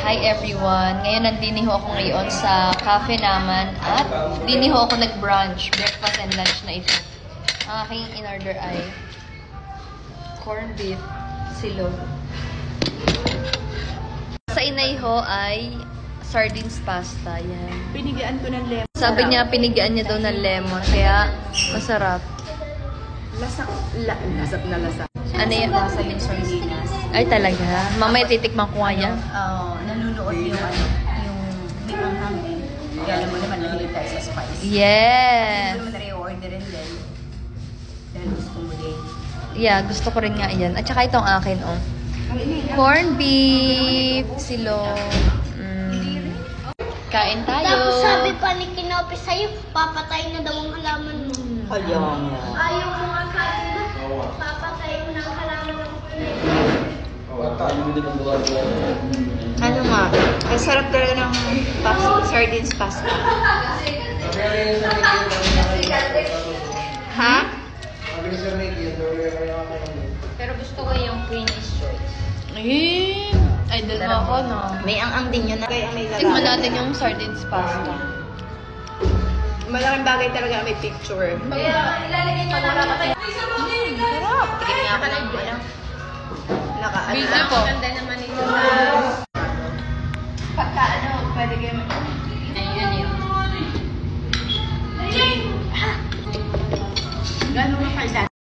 Hi everyone! Ngayon nandiniho ako ngayon sa cafe naman at diniho ako nag-brunch, breakfast and lunch na ito. Ang aking in-order ay corned beef, silog. Sa inayho ay sardines pasta. Yan. Pinigaan ko ng lemon. Sabi niya, pinigaan niya daw ng lemon, kaya masarap. Lasak na lasak. Ano yan? Lasa ng sardinas. Ay talaga? Mamaya titikman ko nga yan. Nanunood yung may manghang eh. Kaya alam mo naman, nahilig tayo sa spice. Yes! Hindi mo naman na-reorderin din. Dahil gusto mo din. Yeah, gusto ko rin nga yan. At saka itong akin, oh. Corned beef, silog. Kain tayo. Tapos sabi pa ni Kinopi sa'yo, papatay na daw ang halaman mo. Kaya nga. Ayaw mo nga sabi na, papatay mo na ang halaman mo. Ano nga, ang sarap talaga ng sardines pasta. Ha? Pero gusto ko yung Queen's Choice. Ay, dalawa ko, no? May ang din yun. Kaya may Tikman lalaki. natin yung sardines pasta. Malaking bagay talaga may picture. Sarap! Tikim nga ako ng ano. Busy po.